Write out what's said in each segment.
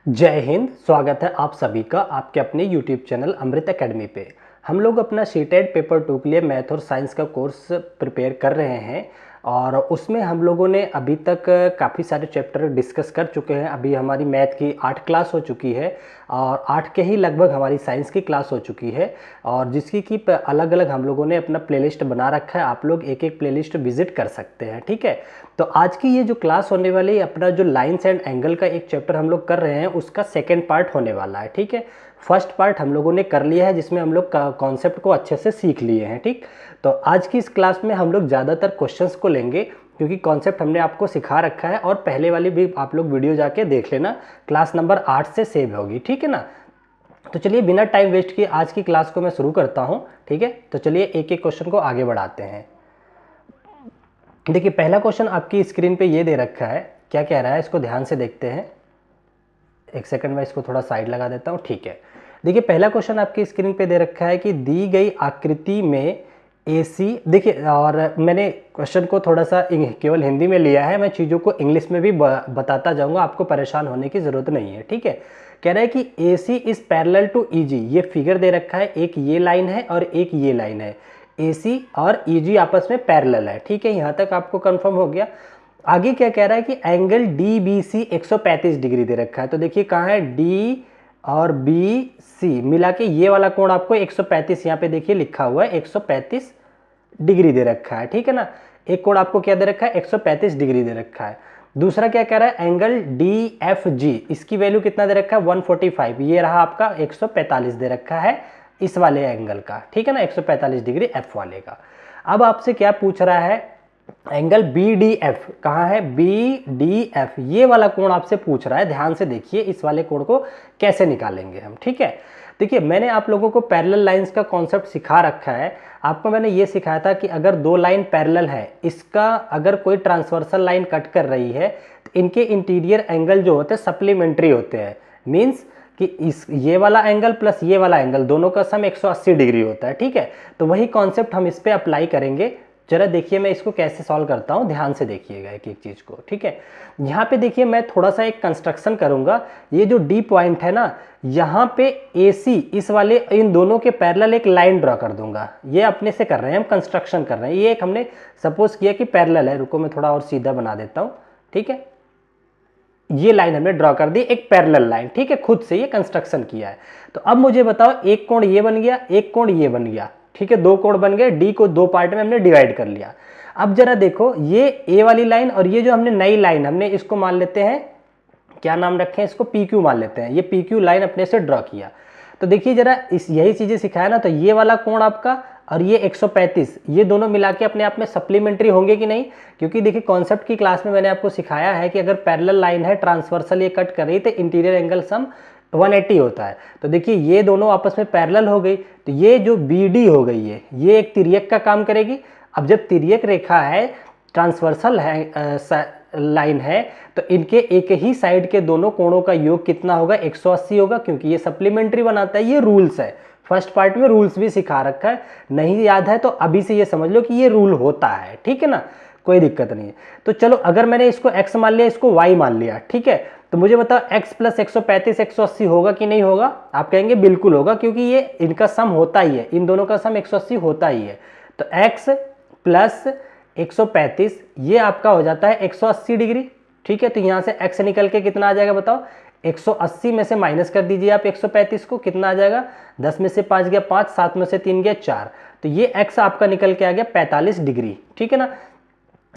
जय हिंद। स्वागत है आप सभी का आपके अपने यूट्यूब चैनल अमृत एकेडमी पे। हम लोग अपना सीटेट पेपर 2 के लिए मैथ और साइंस का कोर्स प्रिपेयर कर रहे हैं और उसमें हम लोगों ने अभी तक काफ़ी सारे चैप्टर डिस्कस कर चुके हैं। अभी हमारी मैथ की 8 क्लास हो चुकी है और 8 के ही लगभग हमारी साइंस की क्लास हो चुकी है और जिसकी कि अलग अलग हम लोगों ने अपना प्लेलिस्ट बना रखा है। आप लोग एक एक प्लेलिस्ट विजिट कर सकते हैं, ठीक है। तो आज की ये जो क्लास होने वाली है, अपना जो लाइन्स एंड एंगल का एक चैप्टर हम लोग कर रहे हैं, उसका सेकेंड पार्ट होने वाला है, ठीक है। फर्स्ट पार्ट हम लोगों ने कर लिया है जिसमें हम लोग कॉन्सेप्ट को अच्छे से सीख लिए हैं, ठीक। तो आज की इस क्लास में हम लोग ज़्यादातर क्वेश्चंस को लेंगे क्योंकि कॉन्सेप्ट हमने आपको सिखा रखा है और पहले वाली भी आप लोग वीडियो जाके देख लेना, क्लास नंबर 8 से सेव होगी, ठीक है ना। तो चलिए बिना टाइम वेस्ट किए आज की क्लास को मैं शुरू करता हूँ, ठीक है। तो चलिए एक एक क्वेश्चन को आगे बढ़ाते हैं। देखिए पहला क्वेश्चन आपकी स्क्रीन पे ये दे रखा है, क्या कह रहा है इसको ध्यान से देखते हैं। एक सेकंड में इसको थोड़ा साइड लगा देता हूँ, ठीक है। देखिए पहला क्वेश्चन आपकी स्क्रीन पे दे रखा है कि दी गई आकृति में AC, देखिए और मैंने क्वेश्चन को थोड़ा सा केवल हिंदी में लिया है, मैं चीज़ों को इंग्लिश में भी बताता जाऊँगा, आपको परेशान होने की ज़रूरत नहीं है, ठीक है। कह रहा है कि AC is parallel to EG, ये फिगर दे रखा है, एक ये लाइन है और एक ये लाइन है। AC और EG आपस में पैरेलल है, ठीक है। यहाँ तक आपको कंफर्म हो गया। आगे क्या कह रहा है कि एंगल DBC 135 डिग्री दे रखा है। तो देखिए कहाँ है D और BC मिला के ये वाला कोण आपको 135, यहाँ पे देखिए लिखा हुआ है 135 डिग्री दे रखा है, ठीक है ना। एक कोण आपको क्या दे रखा है, 135 डिग्री दे रखा है। दूसरा क्या कह रहा है, एंगल DFG, इसकी वैल्यू कितना दे रखा है 145, ये रहा आपका 145 दे रखा है इस वाले एंगल का, ठीक है ना, 145 डिग्री F वाले का। अब आपसे क्या पूछ रहा है, एंगल BDF कहाँ है, BDF ये वाला कोण आपसे पूछ रहा है। ध्यान से देखिए इस वाले कोण को कैसे निकालेंगे हम, ठीक है। देखिए मैंने आप लोगों को पैरेलल लाइंस का कॉन्सेप्ट सिखा रखा है। आपको मैंने ये सिखाया था कि अगर दो लाइन पैरेलल है, इसका अगर कोई ट्रांसवर्सल लाइन कट कर रही है तो इनके इंटीरियर एंगल जो होते हैं सप्लीमेंट्री होते हैं। मीन्स कि इस ये वाला एंगल प्लस ये वाला एंगल दोनों का सम 180 डिग्री होता है, ठीक है। तो वही कॉन्सेप्ट हम इस पे अप्लाई करेंगे। जरा देखिए मैं इसको कैसे सॉल्व करता हूँ, ध्यान से देखिएगा एक एक चीज़ को, ठीक है। यहाँ पे देखिए मैं थोड़ा सा एक कंस्ट्रक्शन करूँगा। ये जो D पॉइंट है ना, यहाँ पे AC इस वाले इन दोनों के पैरेलल एक लाइन ड्रॉ कर दूंगा। ये अपने से कर रहे हैं हम, कंस्ट्रक्शन कर रहे हैं। ये एक हमने सपोज किया कि पैरेलल है, रुको मैं थोड़ा और सीधा बना देता हूँ, ठीक है। ये लाइन हमने ड्रॉ कर दी, एक पैरेलल लाइन, ठीक है, खुद से ये कंस्ट्रक्शन किया है। तो अब मुझे बताओ, एक कोण ये बन गया, एक कोण ये बन गया, ठीक है, दो कोण बन गए। D को दो पार्ट में हमने डिवाइड कर लिया। अब जरा देखो ये A वाली लाइन और ये जो हमने नई लाइन, हमने इसको मान लेते हैं, क्या नाम रखें इसको, PQ मान लेते हैं। ये PQ लाइन अपने से ड्रॉ किया। तो देखिए जरा इस यही चीजें सिखाया ना, तो ये वाला कोण आपका और ये 135, ये दोनों मिला के अपने आप में सप्लीमेंट्री होंगे कि नहीं। क्योंकि देखिए कॉन्सेप्ट की क्लास में मैंने आपको सिखाया है कि अगर पैरेलल लाइन है ट्रांसवर्सल ये कट कर रही तो इंटीरियर एंगल सम 180 होता है। तो देखिए ये दोनों आपस में पैरेलल हो गई, तो ये जो BD हो गई है ये एक तिर्यक का काम करेगी। अब जब तिर्यक रेखा है, ट्रांसवर्सल है लाइन है, तो इनके एक ही साइड के दोनों कोणों का योग कितना होगा, 180 होगा, क्योंकि ये सप्लीमेंट्री बनाता है। ये रूल्स है, फर्स्ट पार्ट में रूल्स भी सिखा रखा है, नहीं याद है तो अभी से ये समझ लो कि ये रूल होता है, ठीक है ना, कोई दिक्कत नहीं है। तो चलो अगर मैंने इसको x मान लिया, इसको y मान लिया, ठीक है, तो मुझे बताओ x प्लस 135 180 होगा कि नहीं होगा। आप कहेंगे बिल्कुल होगा, क्योंकि ये इनका सम होता ही है, इन दोनों का सम 180 होता ही है। तो x प्लस 135 ये आपका हो जाता है 180 डिग्री, ठीक है। तो यहाँ से x निकल के कितना आ जाएगा बताओ, 180 में से माइनस कर दीजिए आप 135 को, कितना आ जाएगा, 10 में से 5 गया 5, 7 में से 3 गया 4, तो ये x आपका निकल के आ गया 45 डिग्री, ठीक है ना।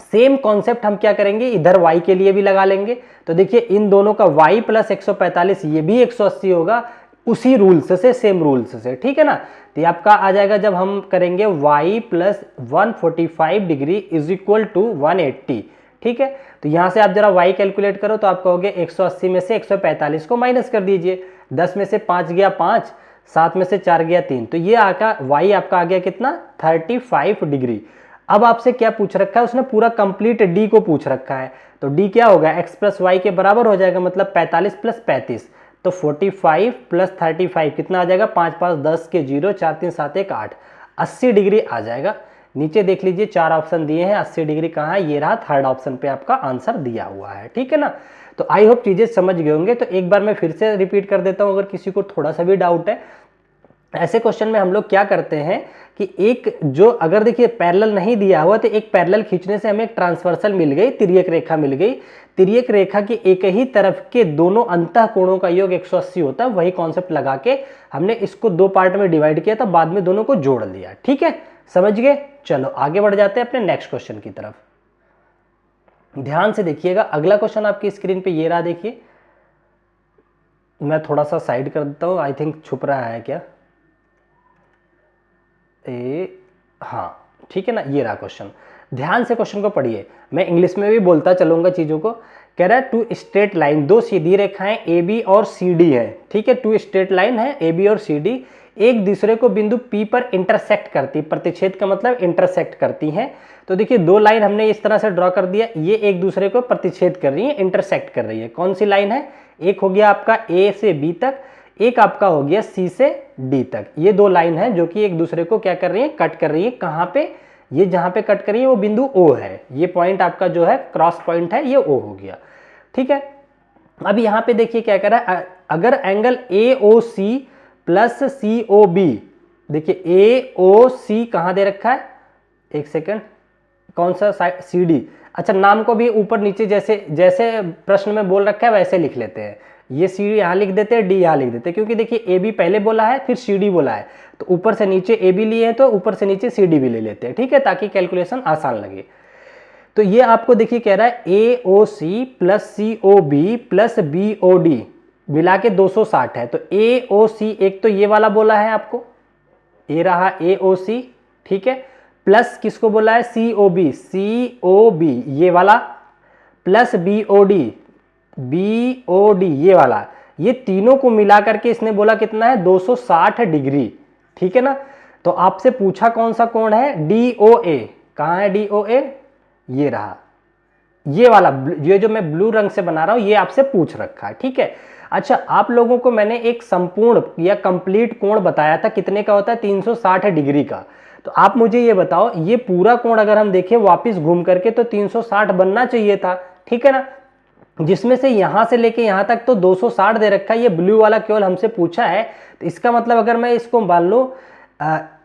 सेम कॉन्सेप्ट हम क्या करेंगे, इधर y के लिए भी लगा लेंगे। तो देखिए इन दोनों का y प्लस 145 ये भी 180 होगा, उसी रूल्स से, सेम रूल्स से, ठीक है ना। तो ये आपका आ जाएगा, जब हम करेंगे y plus 145 degree is equal to 180, ठीक है। तो यहाँ से आप जरा y कैलकुलेट करो तो आप कहोगे 180 में से 145 को माइनस कर दीजिए, 10 में से 5 गया 5, 7 में से 4 गया 3, तो ये आका y आपका आ गया कितना, 35 डिग्री। अब आपसे क्या पूछ रखा है, उसने पूरा कंप्लीट D को पूछ रखा है। तो D क्या होगा, x प्लस वाई के बराबर हो जाएगा, मतलब 45 प्लस 35, तो 45 प्लस 35 कितना आ जाएगा, 5 5 10 के 0, 4 3 7 1 8, 80 डिग्री आ जाएगा। नीचे देख लीजिए 4 ऑप्शन दिए हैं, 80 डिग्री कहाँ है, ये रहा थर्ड ऑप्शन पे आपका आंसर दिया हुआ है, ठीक है ना। तो आई होप चीज़ें समझ गए होंगे। तो एक बार मैं फिर से रिपीट कर देता हूँ अगर किसी को थोड़ा सा भी डाउट है। ऐसे क्वेश्चन में हम लोग क्या करते हैं कि एक जो अगर देखिए पैरेलल नहीं दिया हुआ तो एक पैरेलल खींचने से हमें एक ट्रांसवर्सल मिल गई, तिर्यक रेखा मिल गई। तिर्यक रेखा की एक ही तरफ के दोनों अंतः कोणों का योग 180 होता है। वही कॉन्सेप्ट लगा के हमने इसको दो पार्ट में डिवाइड किया था, बाद में दोनों को जोड़ लिया। ठीक है, समझ गए। चलो आगे बढ़ जाते हैं अपने नेक्स्ट क्वेश्चन की तरफ। ध्यान से देखिएगा, अगला क्वेश्चन आपकी स्क्रीन पे ये रहा। देखिए मैं थोड़ा सा साइड कर देता हूं, आई थिंक छुप रहा है क्या। हाँ ठीक है ना, ये रहा क्वेश्चन। ध्यान से क्वेश्चन को पढ़िए, मैं इंग्लिश में भी बोलता चलूंगा चीजों को। कह रहा है टू स्ट्रेट लाइन, दो सीधी रेखाएं ए बी और सी डी है। ठीक है, टू स्ट्रेट लाइन है ए बी और सी डी, एक दूसरे को बिंदु पी पर इंटरसेक्ट करती, प्रतिच्छेद का मतलब इंटरसेक्ट करती हैं। तो देखिए दो लाइन हमने इस तरह से ड्रॉ कर दिया, ये एक दूसरे को प्रतिच्छेद कर रही है, इंटरसेक्ट कर रही है। कौन सी लाइन है? एक हो गया आपका ए से बी तक, एक आपका हो गया सी से डी तक। ये दो लाइन है जो कि एक दूसरे को क्या कर रही है, कट कर रही है। कहां पे? ये जहां पे कट कर रही है वो बिंदु ओ है। ये पॉइंट आपका जो है क्रॉस पॉइंट है, ये ओ हो गया। ठीक है, अब यहां पे देखिए क्या कर रहा है, अगर angle A O C plus C O B, देखिए ए ओ सी कहां दे रखा है, एक सेकंड, कौन सा साइड? C D. अच्छा, नाम को भी ऊपर नीचे जैसे जैसे प्रश्न में बोल रखा है वैसे लिख लेते हैं। ये सी डी यहां लिख देते हैं, डी यहां लिख देते हैं, क्योंकि देखिए ए बी पहले बोला है फिर सी डी बोला है, तो ऊपर से नीचे ए बी लिए हैं तो ऊपर से नीचे सी डी भी ले लेते हैं। ठीक है, ताकि कैलकुलेशन आसान लगे। तो ये आपको देखिए कह रहा है A O C plus C O B plus B O D मिला के 260 है। तो ए ओ सी एक तो ये वाला बोला है आपको, ये रहा ए ओ सी। ठीक है, प्लस किसको बोला है? सी ओ बी, सी ओ बी ये वाला, plus B O D, B O D ये वाला। ये तीनों को मिला करके इसने बोला कितना है? 260 डिग्री। ठीक है ना, तो आपसे पूछा कौन सा कोण है? डी ओ ए। कहां है डी ओ ए? ये रहा, ये वाला, ये जो मैं ब्लू रंग से बना रहा हूं ये आपसे पूछ रखा है। ठीक है, अच्छा आप लोगों को मैंने एक संपूर्ण या कंप्लीट कोण बताया था, कितने का होता है? 360 डिग्री का। तो आप मुझे ये बताओ, ये पूरा कोण अगर हम देखें वापस घूम करके तो 360 बनना चाहिए था। ठीक है ना, जिसमें से यहां से लेके यहां तक तो 260 दे रखा है, ये ब्लू वाला केवल हमसे पूछा है। तो इसका मतलब अगर मैं इसको मान लो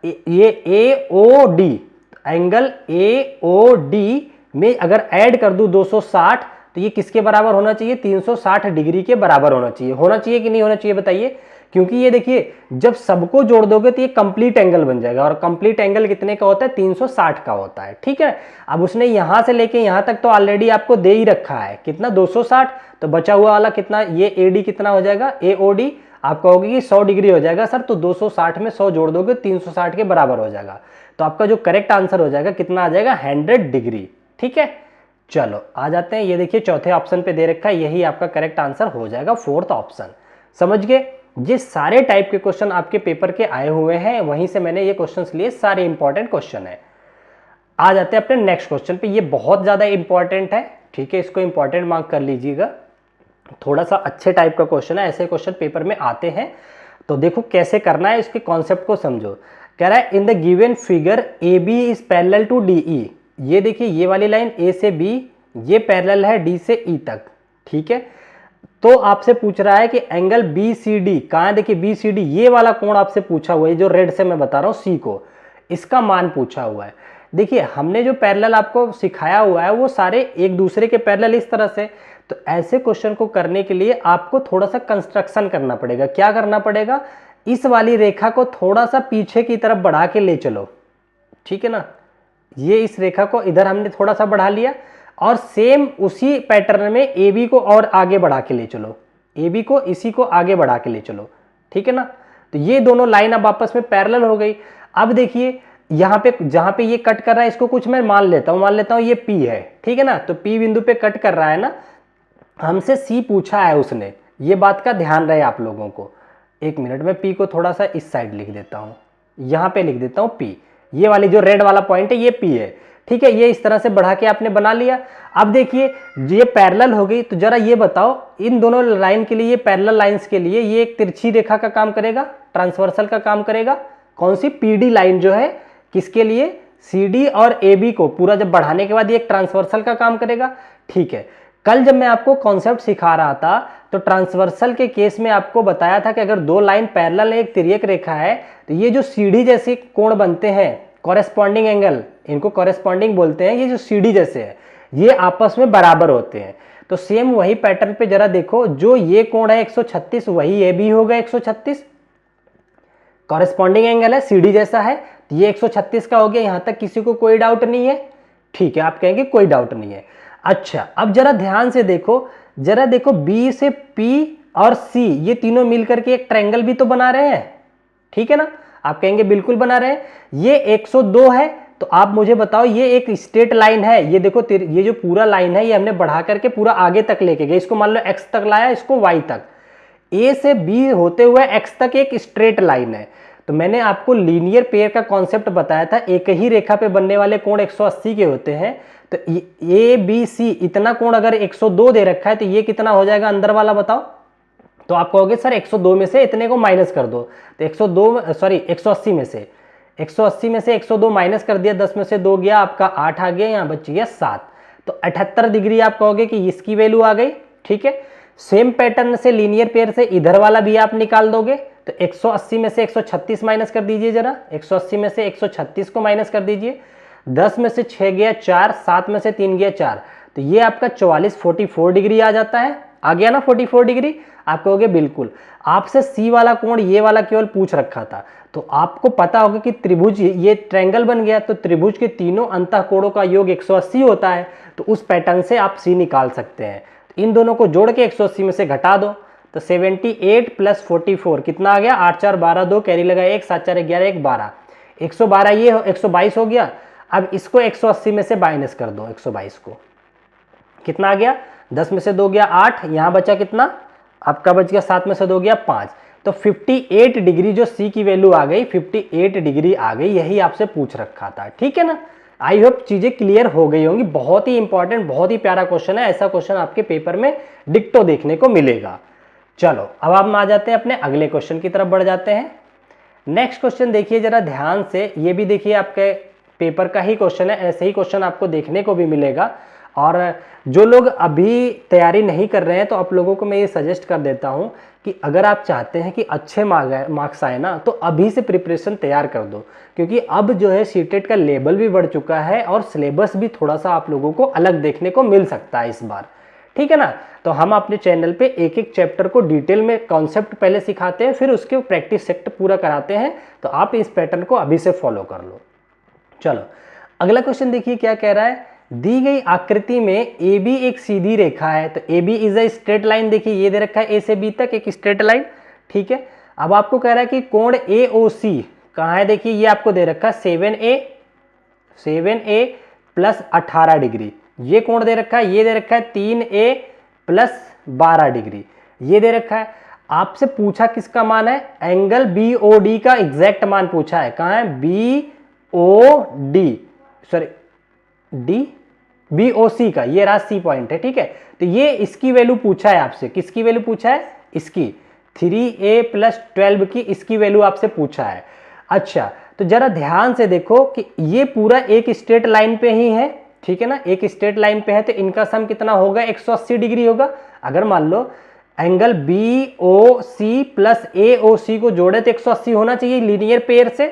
ये A O D, angle A O D में अगर ऐड कर दूं 260, तो ये किसके बराबर होना चाहिए? 360 डिग्री के बराबर होना चाहिए। होना चाहिए कि नहीं होना चाहिए बताइए? क्योंकि ये देखिए जब सबको जोड़ दोगे तो ये कंप्लीट एंगल बन जाएगा, और कंप्लीट एंगल कितने का होता है? 360 का होता है। ठीक है, अब उसने यहां से लेके यहां तक तो ऑलरेडी आपको दे ही रखा है, कितना? 260। तो बचा हुआ वाला कितना? ये ए डी कितना हो जाएगा? ए ओ डी आप कहोगे कि 100 डिग्री हो जाएगा सर, तो 260 में 100 जोड़ दोगे 360 के बराबर हो जाएगा। तो आपका जो करेक्ट आंसर हो जाएगा कितना आ जाएगा? 100 डिग्री। ठीक है, चलो आ जाते हैं। ये देखिए चौथे ऑप्शन पे दे रखा है, यही आपका करेक्ट आंसर हो जाएगा, फोर्थ ऑप्शन। समझ गए? ये सारे टाइप के क्वेश्चन आपके पेपर के आए हुए हैं, वहीं से मैंने ये क्वेश्चंस लिए, सारे इंपॉर्टेंट क्वेश्चन है। आ जाते हैं अपने नेक्स्ट क्वेश्चन पे, ये बहुत ज्यादा इंपॉर्टेंट है। ठीक है, इसको इंपॉर्टेंट मार्क कर लीजिएगा, थोड़ा सा अच्छे टाइप का क्वेश्चन है, ऐसे क्वेश्चन पेपर में आते हैं। तो देखो कैसे करना है, इसके कॉन्सेप्ट को समझो। कह रहा है in the given figure A B is parallel to D E. ये देखिए ये वाली लाइन ए से बी, ये पैरेलल है डी से ई तक। ठीक है, तो आपसे पूछ रहा है कि एंगल बी सी डी कहां है? देखिए बी सी डी ये वाला कोण आपसे पूछा हुआ है, जो रेड से मैं बता रहा हूं सी को, इसका मान पूछा हुआ है। देखिए हमने जो पैरेलल आपको सिखाया हुआ है वो सारे एक दूसरे के पैरेलल इस तरह से। तो ऐसे क्वेश्चन को करने के लिए आपको थोड़ा सा कंस्ट्रक्शन करना पड़ेगा। क्या करना पड़ेगा? इस वाली रेखा को थोड़ा सा पीछे की तरफ बढ़ा के ले चलो। ठीक है ना, ये इस रेखा को इधर हमने थोड़ा सा बढ़ा लिया, और सेम उसी पैटर्न में ए बी को और आगे बढ़ा के ले चलो, ए बी को इसी को आगे बढ़ा के ले चलो। ठीक है ना, तो ये दोनों लाइन अब आपस में पैरेलल हो गई। अब देखिए यहाँ पे जहां पे ये कट कर रहा है, इसको कुछ मैं मान लेता हूं ये पी है। ठीक है ना, तो पी बिंदु पे कट कर रहा है ना, हमसे सी पूछा है उसने, ये बात का ध्यान रहे आप लोगों को। एक मिनट में पी को थोड़ा सा इस साइड लिख देता हूं, यहां पे लिख देता हूं पी, ये वाली जो रेड वाला पॉइंट है ये पी है। ठीक है, ये इस तरह से बढ़ा के आपने बना लिया। अब देखिए ये पैरेलल हो गई, तो जरा ये बताओ इन दोनों लाइन के लिए, पैरेलल लाइंस के लिए ये एक तिरछी रेखा का काम करेगा, ट्रांसवर्सल का काम करेगा। कौन सी? पीडी लाइन जो है, किसके लिए? सीडी और ए बी को पूरा जब बढ़ाने के बाद ये एक ट्रांसवर्सल का काम करेगा। ठीक है, कल जब मैं आपको कॉन्सेप्ट सिखा रहा था तो ट्रांसवर्सल के केस में आपको बताया था कि अगर दो लाइन पैरेलल है, एक तिर्यक रेखा है, तो ये जो सीढ़ी जैसे कोण बनते हैं, कॉरेस्पॉन्डिंग एंगल, इनको कॉरेस्पॉन्डिंग बोलते हैं, ये जो सीढ़ी जैसे है ये आपस में बराबर होते हैं। तो सेम वही पैटर्न पे जरा देखो, जो ये कोण है 136 वही ये भी होगा 136, कॉरेस्पॉन्डिंग एंगल है, सीढ़ी जैसा है, तो ये 136 का हो गया। यहां तक किसी को कोई डाउट नहीं है? ठीक है, आप कहेंगे कोई डाउट नहीं है। अच्छा, अब जरा ध्यान से देखो, जरा देखो बी से पी और सी ये तीनों मिलकर के एक ट्रायंगल भी तो बना रहे हैं, ठीक है ना? आप कहेंगे बिल्कुल बना रहे हैं। ये 102 है, तो आप मुझे बताओ ये एक स्ट्रेट लाइन है, ये देखो ये जो पूरा लाइन है ये हमने बढ़ा करके पूरा आगे तक लेके गए, इसको मान लो x तक लाया, इसको y तक, a से b होते हुए x तक एक स्ट्रेट लाइन है। तो मैंने आपको लीनियर पेयर का कॉन्सेप्ट बताया था, एक ही रेखा पे बनने वाले कोण 180 के होते हैं। तो ए बी सी इतना कोण अगर 102 दे रखा है तो ये कितना हो जाएगा अंदर वाला बताओ? तो आप कहोगे सर 102 में से इतने को माइनस कर दो, तो 180 में से 102 माइनस कर दिया, 10 में से 2 गया आपका 8 आ गया, यहाँ बच गया 7, तो 78 डिग्री आप कहोगे कि इसकी वैल्यू आ गई, ठीक है। सेम पैटर्न से लीनियर पेयर से इधर वाला भी आप निकाल दोगे, तो 180 में से 136 माइनस कर दीजिए, जरा 180 में से 136 को माइनस कर दीजिए, 10 में से 6 गया 4, 7 में से 3 गया 4, तो ये आपका 44 डिग्री आ जाता है। आ गया ना 44 डिग्री? आप कहोगे बिल्कुल। आपसे सी वाला कोण ये वाला केवल पूछ रखा था, तो आपको पता होगा कि त्रिभुज ये ट्रायंगल बन गया, तो त्रिभुज के तीनों अंतः कोणों का योग 180 होता है, तो उस पैटर्न से आप सी निकाल सकते हैं। तो इन दोनों को जोड़ के 180 में से घटा दो, तो 78 प्लस 44 कितना आ गया? 8 4 12 2 कैरी लगा 1, 7 4 11 1 12, 112 ये 122 हो गया। अब इसको 180 में से माइनस कर दो, 122 को कितना आ गया? 10 में से 2 गया 8, यहां बचा कितना आपका? बच गया 7 में से 2 गया 5, तो 58 डिग्री जो सी की वैल्यू आ गई, 58 डिग्री आ गई, यही आपसे पूछ रखा था, ठीक है ना। आई होप चीजें क्लियर हो गई होंगी। बहुत ही इंपॉर्टेंट, बहुत ही प्यारा क्वेश्चन है, ऐसा क्वेश्चन आपके पेपर में डिक्टो देखने को मिलेगा। चलो अब हम आ जाते हैं अपने अगले क्वेश्चन की तरफ, बढ़ जाते हैं। नेक्स्ट क्वेश्चन देखिए जरा ध्यान से, ये भी देखिए आपके पेपर का ही क्वेश्चन है, ऐसे ही क्वेश्चन आपको देखने को भी मिलेगा। और जो लोग अभी तैयारी नहीं कर रहे हैं, तो आप लोगों को मैं ये सजेस्ट कर देता हूं कि अगर आप चाहते हैं कि अच्छे मार्क्स आए ना, तो अभी से प्रिपरेशन तैयार कर दो, क्योंकि अब जो है सीटेट का लेवल भी बढ़ चुका है और सिलेबस भी थोड़ा सा आप लोगों को अलग देखने को मिल सकता है इस बार, ठीक है ना। तो हम अपने चैनल पे एक एक चैप्टर को डिटेल में कॉन्सेप्ट पहले सिखाते हैं, फिर उसके प्रैक्टिस सेट पूरा कराते हैं, तो आप इस पैटर्न को अभी से फॉलो कर लो। चलो अगला क्वेश्चन देखिए क्या कह रहा है। दी गई आकृति में ए बी एक सीधी रेखा है, तो A B is a straight line, देखिए ये दे रखा है ए से बी तक एक स्ट्रेट लाइन, ठीक है। अब आपको कह रहा है कि कोण ए ओ सी कहाँ है, देखिए ये आपको दे रखा है 7A प्लस 18 डिग्री, ये कोण दे रखा है, ये दे रखा है 3A प्लस 12 डिग्री, ये दे रखा है। आपसे पूछा किसका मान है? एंगल बी ओ डी का एग्जैक्ट मान पूछा है, कहाँ है? B O D, sorry D B O C का, ये रहा सी पॉइंट है, ठीक है। तो ये इसकी वैल्यू पूछा है आपसे, किसकी वैल्यू पूछा है? इसकी 3A प्लस 12 की इसकी वैल्यू आपसे पूछा है। अच्छा तो जरा ध्यान से देखो कि ये पूरा एक स्ट्रेट लाइन पे ही है, ठीक है ना, एक स्ट्रेट लाइन पे है, तो इनका सम कितना होगा? 180 डिग्री होगा। अगर मान लो angle B O C plus A O C को जोड़े तो 180 होना चाहिए लीनियर पेयर से,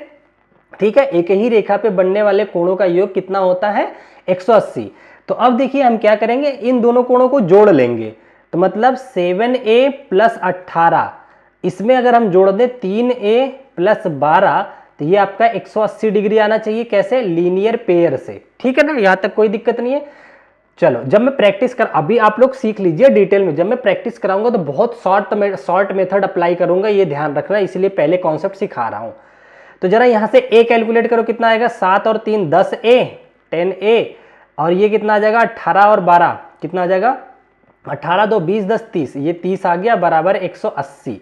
ठीक है। एक ही रेखा पे बनने वाले कोणों का योग कितना होता है? 180। तो अब देखिए हम क्या करेंगे, इन दोनों कोणों को जोड़ लेंगे, तो मतलब 7A प्लस 18, इसमें अगर हम जोड़ दें 3A प्लस 12, तो ये आपका 180 डिग्री आना चाहिए। कैसे? लीनियर पेयर से, ठीक है ना, यहां तक कोई दिक्कत नहीं है। चलो जब मैं प्रैक्टिस कर, अभी आप लोग सीख लीजिए डिटेल में, जब मैं प्रैक्टिस कराऊंगा तो बहुत शॉर्ट मेथड अप्लाई करूंगा, ये ध्यान रखना, इसलिए पहले कॉन्सेप्ट सिखा रहा हूं। तो जरा यहां से A कैलकुलेट करो, कितना आएगा? 7 और 3 10A 10A, और ये कितना आ जाएगा? 18 और 12 कितना आ जाएगा? 18 2 20 10 30, ये 30 आ गया बराबर 180,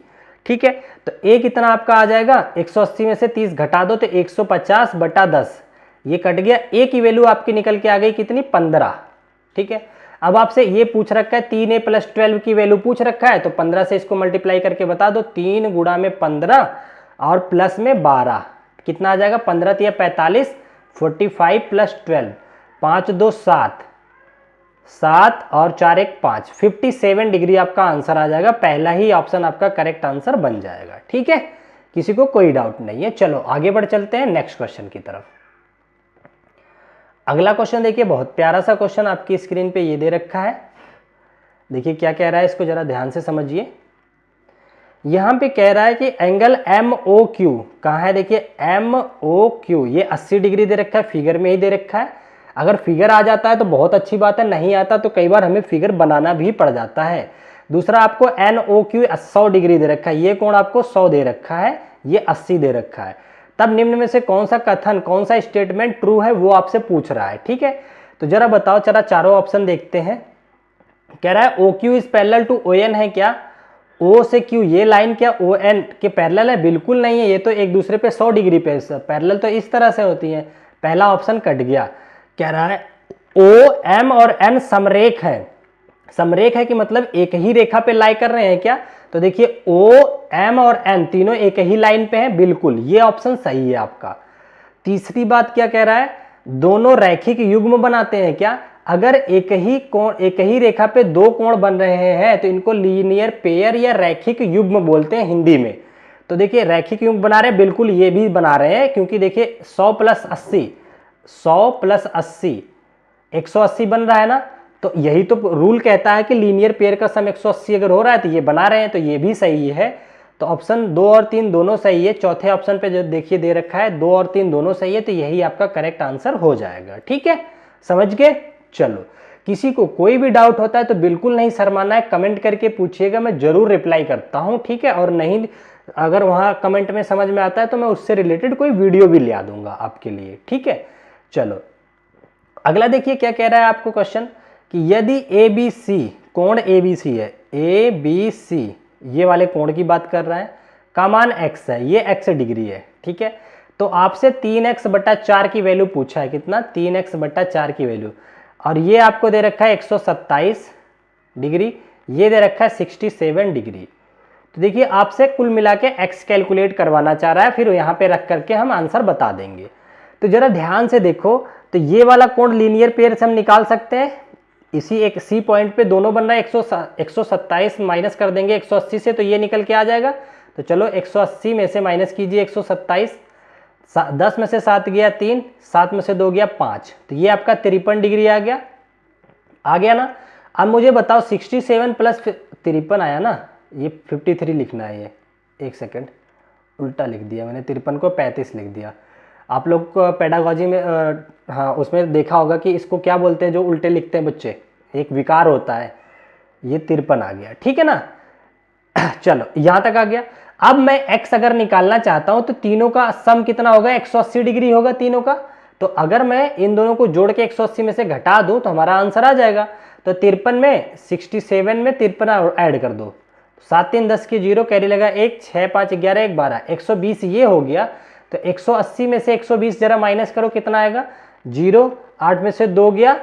ठीक है। तो A कितना आपका आ जाएगा? 180 में से 30 घटा दो तो 150 बटा 10, ये कट गया। A की वैल्यू आपकी निकल के आ गई कितनी? 15, ठीक है। अब आपसे ये पूछ रखा है 3A प्लस 12 की वैल्यू पूछ रखा है, तो 15 से इसको मल्टीप्लाई करके बता दो, 3 गुणा में 15 और प्लस में 12, कितना आ जाएगा? 15 3 45, 45 प्लस 12, 5 2 7, 7 और 4 1 5, 57 डिग्री आपका आंसर आ जाएगा। पहला ही ऑप्शन आपका करेक्ट आंसर बन जाएगा। ठीक है, किसी को कोई डाउट नहीं है। चलो आगे बढ़ चलते हैं नेक्स्ट क्वेश्चन की तरफ। अगला क्वेश्चन देखिए, बहुत प्यारा सा क्वेश्चन आपकी स्क्रीन पे ये दे रखा है। देखिए क्या कह रहा है, इसको जरा ध्यान से समझिए। यहां पे कह रहा है कि एंगल MOQ कहाँ है, देखिए MOQ ये 80 डिग्री दे रखा है, फिगर में ही दे रखा है। अगर फिगर आ जाता है तो बहुत अच्छी बात है, नहीं आता तो कई बार हमें फिगर बनाना भी पड़ जाता है। दूसरा आपको NOQ 100 डिग्री दे रखा है, ये कोण आपको 100 दे रखा है, ये 80 दे रखा है। तब निम्न में से कौन सा कथन, कौन सा स्टेटमेंट ट्रू है वो आपसे पूछ रहा है। ठीक है, तो जरा बताओ, जरा चारों ऑप्शन देखते हैं। कह रहा है OQ is parallel to ON है क्या, O से Q ये लाइन क्या ON के पैरेलल है, बिल्कुल नहीं है, ये तो एक दूसरे पे 100 डिग्री पे पैरेलल तो इस तरह से होती है। पहला ऑप्शन कट गया। कह रहा है OM और N समरेख है। समरेख है कि मतलब एक ही रेखा पे लाई कर रहे हैं क्या, तो देखिए OM और N तीनों एक ही लाइन पे हैं, बिल्कुल ये ऑप्शन सही है आपका। तीसरी बात क्या कह रहा है, दोनों रैखिक युग्म बनाते हैं क्या, अगर एक ही रेखा पे दो कोण बन रहे हैं तो इनको लीनियर पेयर या रैखिक युग्म बोलते हैं हिंदी में। तो देखिए रैखिक युग्म बना रहे हैं, बिल्कुल ये भी बना रहे हैं, क्योंकि देखिए 100 प्लस 80 180 बन रहा है ना, तो यही तो रूल कहता है कि लीनियर पेयर का सम 180 अगर हो रहा है तो ये बना रहे हैं, तो ये भी सही है। तो ऑप्शन 2 और 3 दोनों सही है। चौथे ऑप्शन पे जो देखिए दे रखा है 2 और 3 दोनों सही है, तो यही आपका करेक्ट आंसर हो जाएगा। ठीक है, समझ गए। चलो, किसी को कोई भी डाउट होता है तो बिल्कुल नहीं शर्माना है, कमेंट करके पूछिएगा, मैं जरूर रिप्लाई करता हूं। ठीक है, और नहीं अगर वहां कमेंट में समझ में आता है तो मैं उससे रिलेटेड कोई वीडियो भी ले आ दूंगा आपके लिए। ठीक है, चलो अगला देखिए क्या कह रहा है आपको क्वेश्चन, कि यदि ABC कोण ABC है, ABC ये वाले कोण की बात कर रहा है, का मान x है, ये x डिग्री है। ठीक है, तो आपसे 3x/4 की वैल्यू पूछा है, कितना 3x/4 की वैल्यू, और ये आपको दे रखा है 127 डिग्री, ये दे रखा है 67 डिग्री। तो देखिए आपसे कुल मिला के x कैलकुलेट करवाना चाह रहा है, फिर यहाँ पे रख करके हम आंसर बता देंगे। तो जरा ध्यान से देखो, तो ये वाला कोण लीनियर पेयर से हम निकाल सकते हैं, इसी एक C पॉइंट पे दोनों बन रहा है, 127 माइनस कर देंगे 180 से, तो ये निकल के आ जाएगा। तो चलो 180 में से माइनस कीजिए 127, 10 में से 7 गया 3, 7 में से 2 गया 5, तो ये आपका 53 डिग्री आ गया ना। अब मुझे बताओ 67 प्लस 53 आया ना, ये 53 लिखना है, ये एक सेकेंड उल्टा लिख दिया मैंने, 53 को 35 लिख दिया। आप लोग को पेडागोजी में हाँ उसमें देखा होगा कि इसको क्या बोलते हैं जो उल्टे लिखते हैं बच्चे, एक विकार होता है। ये 53 आ गया, ठीक है ना। चलो यहां तक आ गया। अब मैं x अगर निकालना चाहता हूं तो तीनों का सम कितना होगा, 180 डिग्री होगा तीनों का। तो अगर मैं इन दोनों को जोड़ के 180 में से घटा दूं तो हमारा आंसर आ जाएगा। तो 53 में 67 में 53 ऐड कर दो, 7 3 10 की 0 कैरी लगा 1, 6 5 11 1 12, 120 ये हो गया। तो 180 में से 120 जरा माइनस करो, कितना आएगा 0, 8 में से 2 गया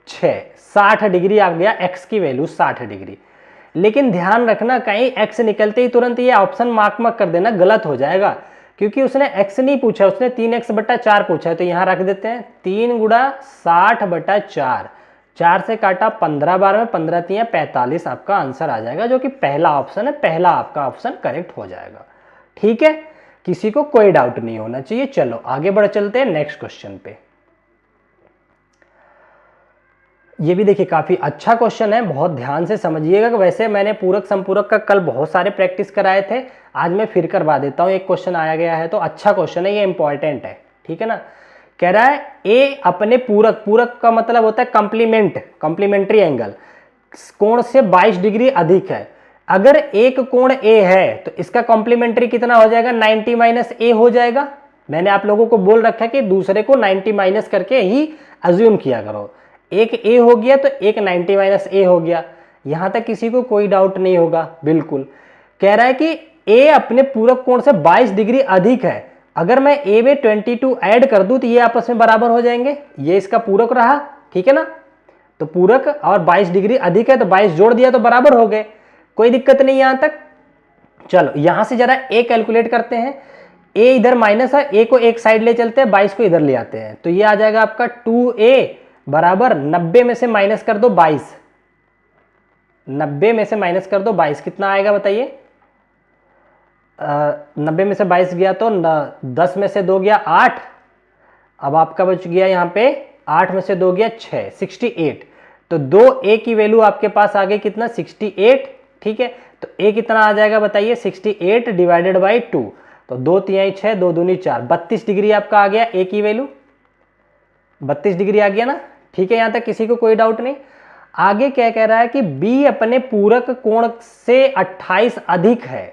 6, 60 डिग्री आ गया x की वैल्यू 60 डिग्री। लेकिन ध्यान रखना कहीं x निकलते ही तुरंत ये ऑप्शन मार्क मत कर देना, गलत हो जाएगा, क्योंकि उसने x नहीं पूछा, उसने 3x/4 पूछा है। तो यहां रख देते हैं 3 गुणा 60/4, 4 से काटा 15 बार में 15 3 45 आपका आंसर आ जाएगा, जो कि पहला ऑप्शन है, पहला आपका ऑप्शन करेक्ट हो जाएगा। ठीक है, किसी को कोई डाउट नहीं होना चाहिए। चलो आगे बढ़ चलते हैं नेक्स्ट क्वेश्चन पे। ये भी देखिए काफी अच्छा क्वेश्चन है, बहुत ध्यान से समझिएगा। वैसे मैंने पूरक संपूरक का कल बहुत सारे प्रैक्टिस कराए थे, आज मैं फिर करवा देता हूं। एक क्वेश्चन आया गया है तो अच्छा क्वेश्चन है, ये इंपॉर्टेंट है, ठीक है ना। कह रहा है ए अपने पूरक, पूरक का मतलब होता है कंप्लीमेंट, कंप्लीमेंट्री एंगल, कोण से 22 डिग्री अधिक है। अगर एक कोण ए है तो इसका कॉम्प्लीमेंट्री कितना हो जाएगा, 90 माइनस ए हो जाएगा। मैंने आप लोगों को बोल रखा है कि दूसरे को 90 माइनस करके ही अज्यूम किया करो। एक ए हो गया तो एक 90 माइनस ए हो गया। यहां तक किसी को कोई डाउट नहीं होगा, बिल्कुल। कह रहा है कि ए अपने पूरक कोण से 22 डिग्री अधिक है। अगर मैं ए में 22 ऐड कर दूं तो ये आपस में बराबर हो जाएंगे, ये इसका पूरक रहा, ठीक है ना। तो पूरक और 22 डिग्री अधिक है तो 22 जोड़ दिया तो बराबर हो गए, कोई दिक्कत नहीं यहां तक। चलो यहां से जरा ए कैलकुलेट करते हैं। ए इधर माइनस है, ए को एक साइड ले चलते हैं, 22 को इधर ले आते हैं, तो ये आ जाएगा आपका 2a बराबर 90 में से माइनस कर दो 22, 90 में से माइनस कर दो 22, कितना आएगा बताइए? 90 में से 22 गया तो 10 में से 2 गया 8, अब आपका बच गया यहाँ पे 8 में से 2 गया 6, 68। तो 2a की वैल्यू आपके पास आ गई कितना? 68। ठीक है, तो a कितना आ जाएगा बताइए? 68 डिवाइडेड बाई 2, तो 2 तिहाई 6, 2 दूनी 4, 32 डिग्री आपका आ गया a की वैल्यू, 32 डिग्री आ गया ना। ठीक है, यहां तक किसी को कोई डाउट नहीं? आगे क्या कह रहा है कि b अपने पूरक कोण से 28 अधिक है।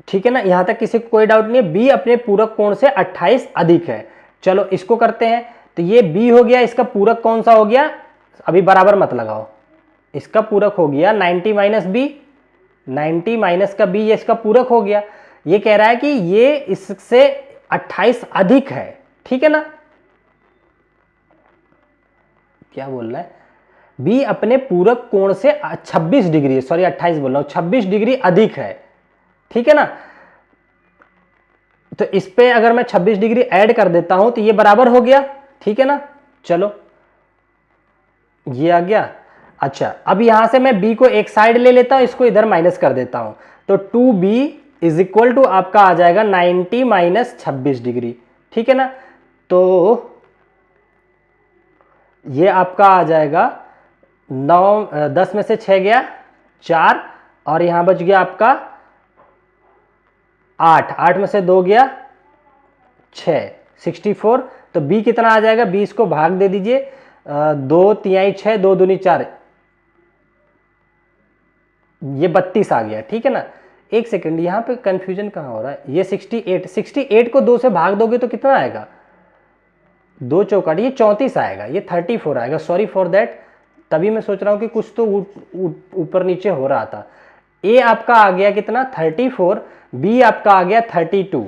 ठीक है ना, यहां तक किसी को कोई डाउट नहीं है? b अपने पूरक कोण से 28 अधिक है। चलो इसको करते हैं, तो ये b हो गया, इसका पूरक कौन सा हो गया? अभी बराबर मत लगाओ, इसका पूरक हो गया 90 माइनस बी, 90 माइनस का b, ये इसका पूरक हो गया। ये कह रहा है कि ये इससे 28 अधिक है। ठीक है ना, क्या बोल रहा है? b अपने पूरक कोण से 26 डिग्री, सॉरी 28 बोल रहा हूं, 26 डिग्री अधिक है। ठीक है ना, तो इस पे अगर मैं 26 डिग्री ऐड कर देता हूं तो ये बराबर हो गया। ठीक है ना, चलो ये आ गया। अच्छा, अब यहां से मैं b को एक साइड ले लेता हूं, इसको इधर माइनस कर देता हूं, तो 2b इज इक्वल टू आपका आ जाएगा 90 माइनस 26 डिग्री। ठीक है ना, तो ये आपका आ जाएगा 10 में से 6 गया 4, और यहां बच गया आपका 8 में से 2 गया 6, 64। तो b कितना आ जाएगा? 20 को भाग दे दीजिए, 2 तिहाई 6, 2 दूनी 4, ये 32 आ गया। ठीक है ना, एक सेकंड, यहां पे कंफ्यूजन कहां हो रहा है? ये 68 को 2 से भाग दोगे तो कितना आएगा? 2 चौकाट, ये 34 आएगा, ये 34 आएगा, सॉरी फॉर दैट। तभी मैं सोच रहा हूं कि कुछ तो ऊपर नीचे हो रहा था। a आपका आ गया कितना? 34, b आपका आ गया 32।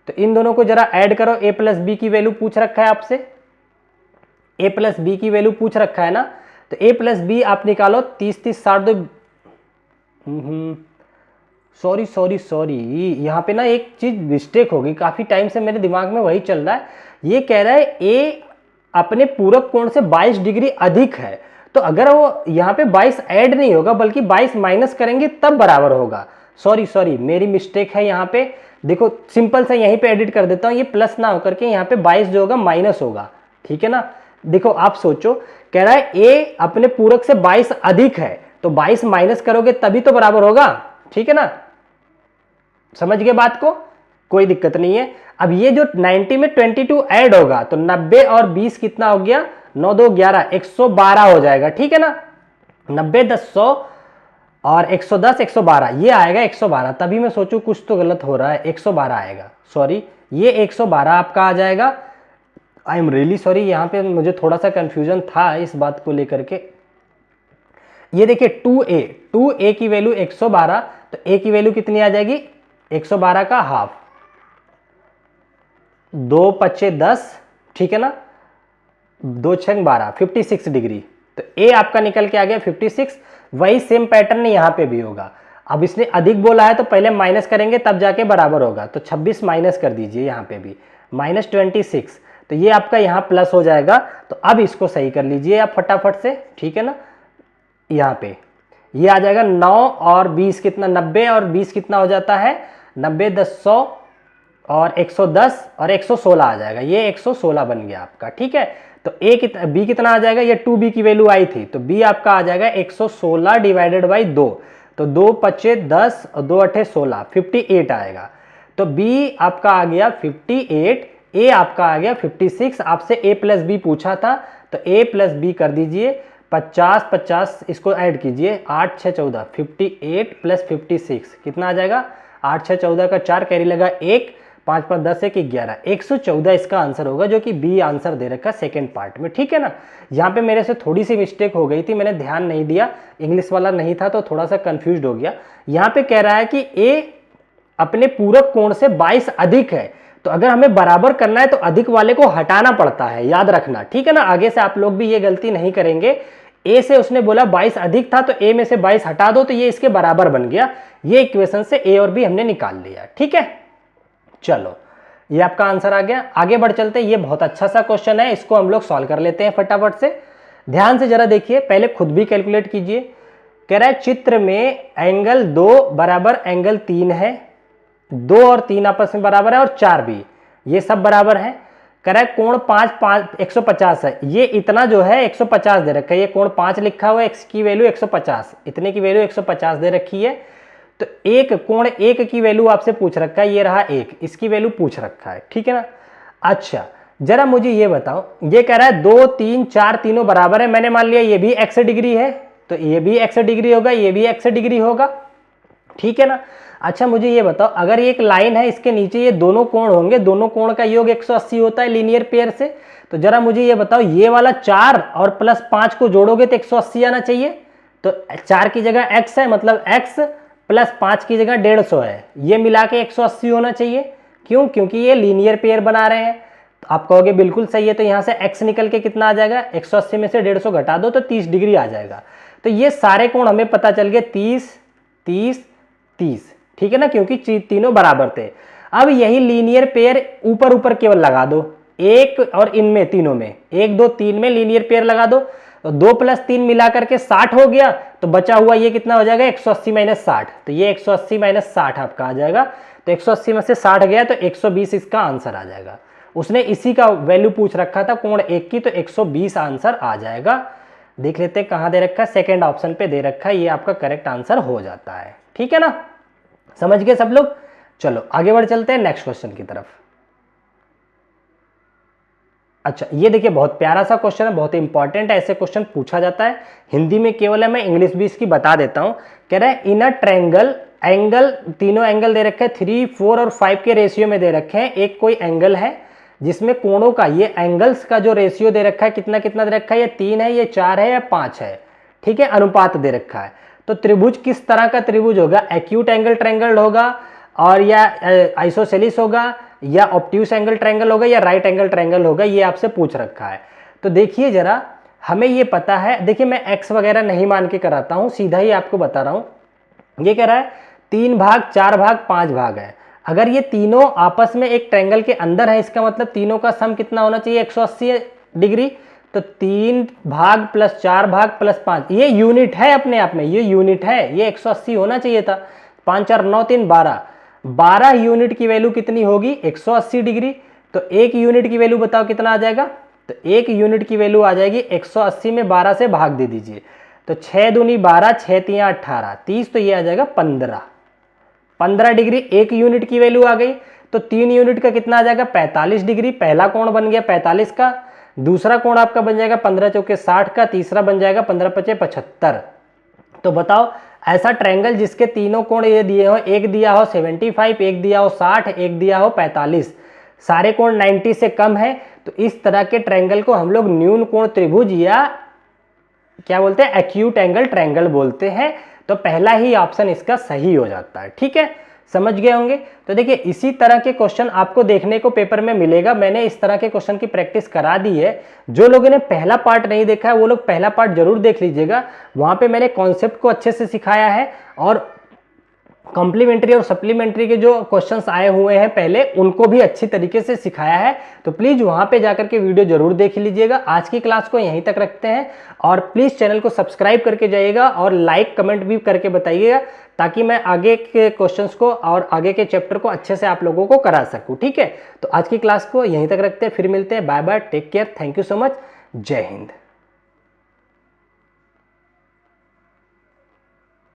तो इन दोनों को जरा ऐड करो, a प्लस बी की वैल्यू पूछ रखा है आपसे, a प्लस बी की वैल्यू पूछ रखा है ना, तो a प्लस बी आप निकालो, 30 30 60 सॉरी सॉरी सॉरी, यहाँ पे ना एक चीज मिस्टेक होगी, काफी टाइम से मेरे दिमाग में वही चल रहा है। ये कह रहा है a अपने पूरक कोण से 22 डिग्री अधिक है, तो अगर वो यहाँ पे 22 ऐड नहीं होगा बल्कि 22 माइनस करेंगे तब बराबर होगा। सॉरी सॉरी, मेरी मिस्टेक है यहाँ पे। देखो सिंपल सा यहीं पे एडिट कर देता हूँ, ये प्लस ना होकर के यहाँ पे 22 जो होगा माइनस होगा। ठीक है ना, देखो आप सोचो, कह रहा है a अपने पूरक से 22 अधिक है, तो 22 माइनस करोगे तभी तो बराबर होगा। ठीक है ना, समझ गए बात को? कोई दिक्कत नहीं है। अब ये जो 90 में 22 ऐड होगा तो 90 और 20 कितना हो गया? 9 2 11, 112 हो जाएगा। ठीक है ना, 90 10 100 और 110 112, ये आएगा 112। तभी मैं सोचूं कुछ तो गलत हो रहा है, 112 आएगा, सॉरी ये 112 आपका आ जाएगा। आई एम रियली सॉरी, यहाँ पे मुझे थोड़ा सा कंफ्यूजन था इस बात को लेकर के। ये देखिए 2a की वैल्यू 112, तो a की वैल्यू कितनी आ जाएगी? 112 का हाफ, 2 5 10, ठीक है ना, 2 6 12, 56 डिग्री। तो a आपका निकल के आ गया 56। वही सेम पैटर्न यहाँ पे भी होगा। अब इसने अधिक बोला है तो पहले माइनस करेंगे तब जाके बराबर होगा, तो 26 माइनस कर दीजिए यहाँ पे भी, माइनस 26, तो ये आपका यहाँ प्लस हो जाएगा। तो अब इसको सही कर लीजिए आप फटाफट से। ठीक है ना, यहाँ पे ये आ जाएगा 9 और 20 कितना? 90 और 20 कितना हो जाता है? 90 10 100 और 110 और 116 आ जाएगा, ये 116 बन गया आपका। ठीक है, तो b कितना आ जाएगा? ये 2b की वैल्यू आई थी, तो b आपका आ जाएगा 116 डिवाइडेड बाई 2, तो 2 5 10 और 2 8 16, 58 आएगा। तो b आपका आ गया 58, a आपका आ गया 56। आपसे a प्लस बी पूछा था, तो a प्लस बी कर दीजिए, 50 50 इसको ऐड कीजिए, 8 6 14, 58 प्लस 56 कितना आ जाएगा? 8 6 14 का 4 कैरी लगा 1, 5 5 10 1 11, 114 इसका आंसर होगा, जो कि बी आंसर दे रखा सेकंड पार्ट में। ठीक है ना, यहाँ पे मेरे से थोड़ी सी मिस्टेक हो गई थी, मैंने ध्यान नहीं दिया, इंग्लिश वाला नहीं था तो थोड़ा सा कंफ्यूज हो गया। यहाँ पे कह रहा है कि a अपने पूरक कोण से 22 अधिक है, तो अगर हमें बराबर करना है तो अधिक वाले को हटाना पड़ता है, याद रखना। ठीक है ना, आगे से आप लोग भी ये गलती नहीं करेंगे। a से उसने बोला 22 अधिक था, तो a में से 22 हटा दो, तो ये इसके बराबर बन गया। ये इक्वेशन से a और b हमने निकाल लिया। ठीक है, चलो ये आपका आंसर आ गया। आगे बढ़ चलते हैं, ये बहुत अच्छा सा क्वेश्चन है, इसको हम लोग सॉल्व कर लेते हैं फटाफट से। ध्यान से जरा देखिए, पहले खुद भी कैलकुलेट कीजिए। कह रहा है चित्र में एंगल 2 बराबर एंगल 3 है, 2 और 3 आपस में बराबर है और 4 भी, ये सब बराबर है। कह रहा है कोण 150 है, ये इतना जो है 150 दे रखा है, ये कोण 5 लिखा हुआ है, x की वैल्यू 150, इतने की वैल्यू 150 दे रखी है। तो एक कोण 1 की वैल्यू आपसे पूछ रखा है, ये रहा 1, इसकी वैल्यू पूछ रखा है, ठीक है ना। अच्छा जरा मुझे ये बताओ, ये कह रहा है 2 3 4 तीनों बराबर है, मैंने मान लिया ये भी x डिग्री है, तो ये भी x डिग्री होगा, ये भी x डिग्री होगा, ठीक है ना। अच्छा मुझे ये बताओ, अगर ये एक लाइन है, इसके नीचे ये दोनों कोण होंगे, दोनों कोण का योग 180 होता है लीनियर पेयर से, तो जरा मुझे ये बताओ, ये वाला 4 और प्लस 5 को जोड़ोगे तो 180 आना चाहिए। तो 4 की जगह x है, मतलब x प्लस 5 की जगह 150 है, ये मिला के 180 होना चाहिए। क्यों? क्योंकि ये लीनियर पेयर बना रहे हैं। तो आप कहोगे बिल्कुल सही है, तो यहाँ से x निकल के कितना आ जाएगा, 180 में से 150 घटा दो तो 30 डिग्री आ जाएगा। तो ये सारे कोण हमें पता चल गए 30 30 30, ठीक है ना, क्योंकि तीनों बराबर थे। अब यही लीनियर पेयर ऊपर ऊपर केवल लगा दो, एक और इनमें तीनों में 1 2 3 में लीनियर पेयर लगा दो, तो 2 + 3 मिला करके 60 हो गया। तो बचा हुआ ये कितना हो जाएगा, 180 - 60, तो ये 180 - 60 आपका आ जाएगा। तो 180 में से 60 गया तो 120 इसका आंसर आ जाएगा। उसने इसी का वैल्यू पूछ रखा था कोण 1 की, तो 120 आंसर आ जाएगा। देख लेते हैं कहां दे रखा है, सेकेंड ऑप्शन पे दे रखा है, ये आपका करेक्ट आंसर हो जाता है, ठीक है ना। समझ गए सब लोग। चलो आगे बढ़ चलते हैं नेक्स्ट क्वेश्चन की तरफ। अच्छा ये देखिए, बहुत प्यारा सा क्वेश्चन है, बहुत इंपॉर्टेंट है, ऐसे क्वेश्चन पूछा जाता है हिंदी में केवल है, मैं इंग्लिश भी इसकी बता देता हूं। कह रहा है इन अ ट्रायंगल, एंगल तीनों एंगल दे रखे हैं 3 4 और 5 के रेशियो में दे रखे हैं। एक कोई एंगल है जिसमें कोणों का, ये एंगल्स का जो रेशियो दे रखा है कितना कितना दे रखा है, ये 3 है, ये 4 है या 5 है, ठीक है, अनुपात दे रखा है। तो त्रिभुज किस तरह का त्रिभुज होगा, एक्यूट एंगल ट्रायंगल होगा और या आइसोसेलिस होगा या ऑब्ट्यूस एंगल ट्रायंगल होगा या राइट एंगल ट्रायंगल होगा, ये आपसे पूछ रखा है। तो देखिए जरा, हमें ये पता है, देखिए मैं एक्स वगैरह नहीं मान के कराता हूं, सीधा ही आपको बता रहा हूं। ये कह रहा है 3 भाग 4 भाग 5 भाग है। अगर ये तीनों आपस में एक ट्रायंगल के अंदर है, इसका मतलब तीनों का सम कितना होना चाहिए, 180 डिग्री। तो 3 भाग प्लस 4 भाग प्लस 5, ये यूनिट है अपने आप में, ये यूनिट है, ये 180 होना चाहिए था। 5 4 9 3 12, 12 यूनिट की वैल्यू कितनी होगी, 180 डिग्री। तो एक यूनिट की वैल्यू बताओ कितना आ जाएगा, तो एक यूनिट की वैल्यू आ जाएगी 180 में 12 से भाग दे दीजिए, तो 6 दूनी 12, 6 तिया 18, 30, तो ये आ जाएगा 15 डिग्री। एक यूनिट की वैल्यू आ गई, तो 3 यूनिट का कितना आ जाएगा, 45 डिग्री। पहला कोण बन गया 45 का, दूसरा कोण आपका बन जाएगा 15 चौके 60 का, तीसरा बन जाएगा 15 पचे 75। तो बताओ ऐसा ट्रायंगल जिसके तीनों कोण ये दिए हो, एक दिया हो 75, एक दिया हो 60, एक दिया हो 45, सारे कोण 90 से कम है, तो इस तरह के ट्रायंगल को हम लोग न्यून कोण त्रिभुज या क्या बोलते हैं, एक्यूट एंगल ट्रायंगल बोलते हैं। तो पहला ही ऑप्शन इसका सही हो जाता है, ठीक है, समझ गए होंगे। तो देखिए इसी तरह के क्वेश्चन आपको देखने को पेपर में मिलेगा, मैंने इस तरह के क्वेश्चन की प्रैक्टिस करा दी है। जो लोगों ने पहला पार्ट नहीं देखा है वो लोग पहला पार्ट जरूर देख लीजिएगा, वहां पे मैंने कॉन्सेप्ट को अच्छे से सिखाया है और कॉम्प्लीमेंट्री और सप्लीमेंट्री के जो क्वेश्चंस आए हुए हैं पहले, उनको भी अच्छी तरीके से सिखाया है। तो प्लीज वहां पे जाकर के वीडियो जरूर देख लीजिएगा। आज की क्लास को यहीं तक रखते हैं और प्लीज चैनल को सब्सक्राइब करके जाइएगा और लाइक कमेंट भी करके बताइएगा, ताकि मैं आगे के क्वेश्चंस को और आगे के चैप्टर को अच्छे से आप लोगों को करा सकूं, ठीक है। तो आज की क्लास को यहीं तक रखते हैं, फिर मिलते हैं, bye bye, take care, thank you so much, जय हिंद।